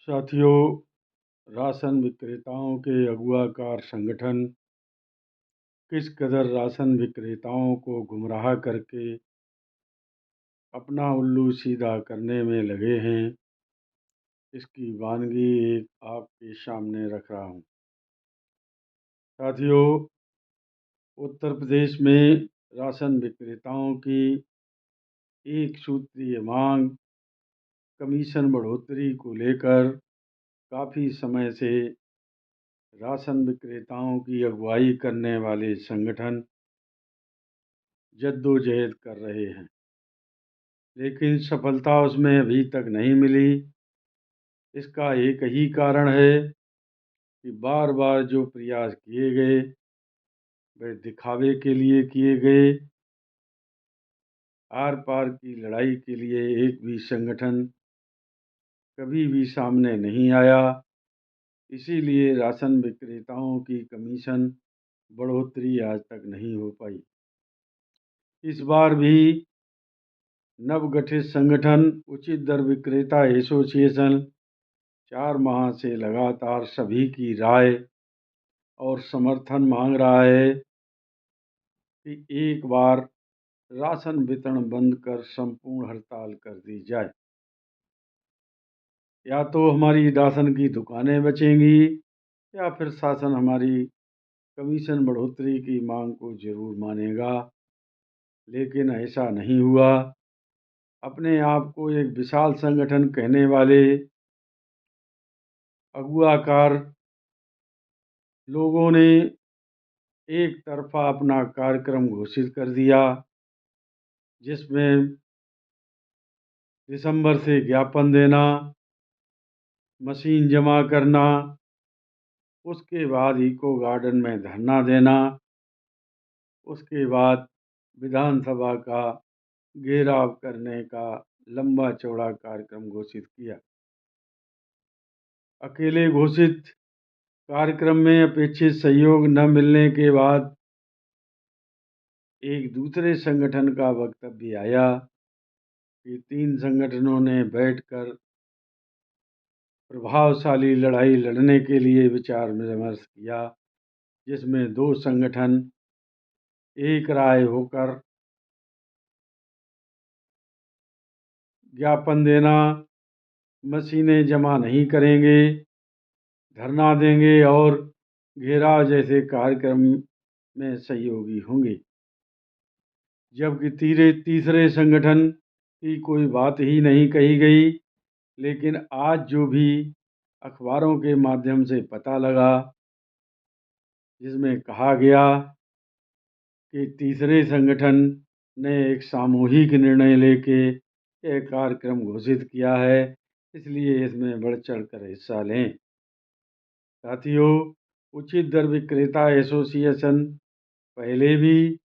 साथियों, राशन विक्रेताओं के अगुआकार संगठन किस कदर राशन विक्रेताओं को गुमराह करके अपना उल्लू सीधा करने में लगे हैं, इसकी वानगी एक आपके सामने रख रहा हूँ। साथियों, उत्तर प्रदेश में राशन विक्रेताओं की एक सूत्रीय मांग कमीशन बढ़ोतरी को लेकर काफ़ी समय से राशन विक्रेताओं की अगुवाई करने वाले संगठन जद्दोजहद कर रहे हैं, लेकिन सफलता उसमें अभी तक नहीं मिली। इसका एक ही कारण है कि बार बार जो प्रयास किए गए वे दिखावे के लिए किए गए। आर पार की लड़ाई के लिए एक भी संगठन कभी भी सामने नहीं आया। इसीलिए राशन विक्रेताओं की कमीशन बढ़ोतरी आज तक नहीं हो पाई। इस बार भी नवगठित संगठन उचित दर विक्रेता एसोसिएशन 4 माह से लगातार सभी की राय और समर्थन मांग रहा है कि एक बार राशन वितरण बंद कर संपूर्ण हड़ताल कर दी जाए। या तो हमारी राशन की दुकानें बचेंगी या फिर शासन हमारी कमीशन बढ़ोतरी की मांग को जरूर मानेगा, लेकिन ऐसा नहीं हुआ। अपने आप को एक विशाल संगठन कहने वाले अगुआकार लोगों ने एक तरफा अपना कार्यक्रम घोषित कर दिया, जिसमें दिसंबर से ज्ञापन देना, मशीन जमा करना, उसके बाद इको गार्डन में धरना देना, उसके बाद विधानसभा का घेराव करने का लंबा चौड़ा कार्यक्रम घोषित किया। अकेले घोषित कार्यक्रम में अपेक्षित सहयोग न मिलने के बाद एक दूसरे संगठन का वक्तव्य आया कि 3 संगठनों ने बैठकर प्रभावशाली लड़ाई लड़ने के लिए विचार विमर्श किया, जिसमें 2 संगठन एक राय होकर ज्ञापन देना, मशीनें जमा नहीं करेंगे, धरना देंगे और घेराव जैसे कार्यक्रम में सहयोगी होंगे। जबकि तीसरे संगठन की कोई बात ही नहीं कही गई। लेकिन आज जो भी अखबारों के माध्यम से पता लगा, जिसमें कहा गया कि तीसरे संगठन ने एक सामूहिक निर्णय लेके एक कार्यक्रम घोषित किया है, इसलिए इसमें बढ़ चढ़ कर हिस्सा लें। साथियों, उचित दर विक्रेता एसोसिएशन पहले भी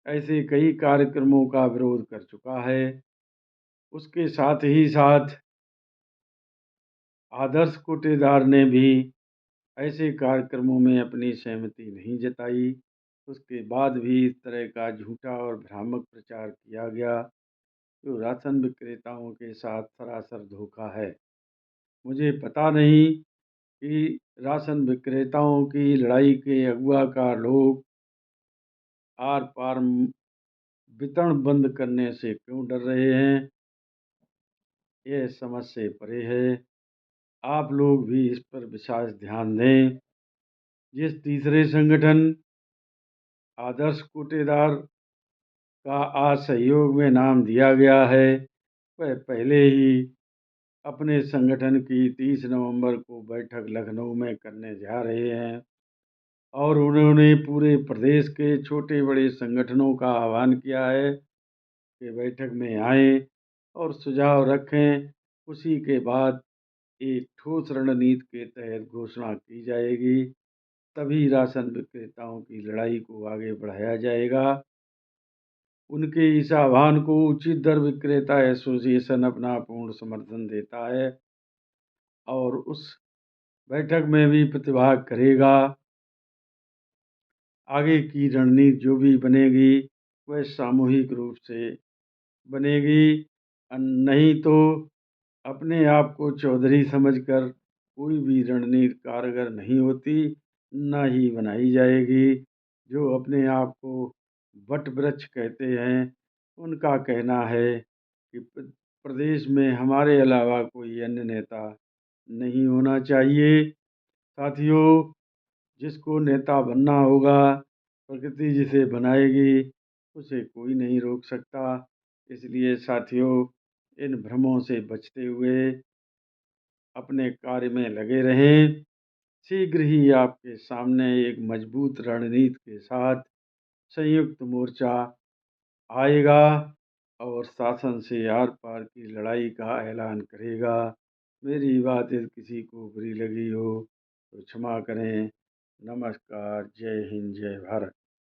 ऐसे कई कार्यक्रमों का विरोध कर चुका है। उसके साथ ही साथ आदर्श कोटेदार ने भी ऐसे कार्यक्रमों में अपनी सहमति नहीं जताई। उसके बाद भी इस तरह का झूठा और भ्रामक प्रचार किया गया, जो राशन विक्रेताओं के साथ सरासर धोखा है। मुझे पता नहीं कि राशन विक्रेताओं की लड़ाई के अगुआकार लोग आर पार वितरण बंद करने से क्यों डर रहे हैं। यह समझ से परे है। आप लोग भी इस पर विशेष ध्यान दें। जिस तीसरे संगठन आदर्श कोटेदार का आज सहयोग में नाम दिया गया है, वह पहले ही अपने संगठन की 30 नवंबर को बैठक लखनऊ में करने जा रहे हैं और उन्होंने पूरे प्रदेश के छोटे बड़े संगठनों का आह्वान किया है कि बैठक में आएं और सुझाव रखें। उसी के बाद एक ठोस रणनीति के तहत घोषणा की जाएगी, तभी राशन विक्रेताओं की लड़ाई को आगे बढ़ाया जाएगा। उनके इस आह्वान को उचित दर विक्रेता एसोसिएशन अपना पूर्ण समर्थन देता है और उस बैठक में भी प्रतिभाग करेगा। आगे की रणनीति जो भी बनेगी वह सामूहिक रूप से बनेगी, नहीं तो अपने आप को चौधरी समझकर कोई भी रणनीति कारगर नहीं होती, ना ही बनाई जाएगी। जो अपने आप को वटवृक्ष कहते हैं, उनका कहना है कि प्रदेश में हमारे अलावा कोई अन्य नेता नहीं होना चाहिए। साथियों, जिसको नेता बनना होगा, प्रकृति जिसे बनाएगी, उसे कोई नहीं रोक सकता। इसलिए साथियों, इन भ्रमों से बचते हुए अपने कार्य में लगे रहें। शीघ्र ही आपके सामने एक मजबूत रणनीति के साथ संयुक्त मोर्चा आएगा और शासन से आर-पार की लड़ाई का ऐलान करेगा। मेरी बात यदि किसी को बुरी लगी हो, तो क्षमा करें। नमस्कार, जय हिंद, जय भारत।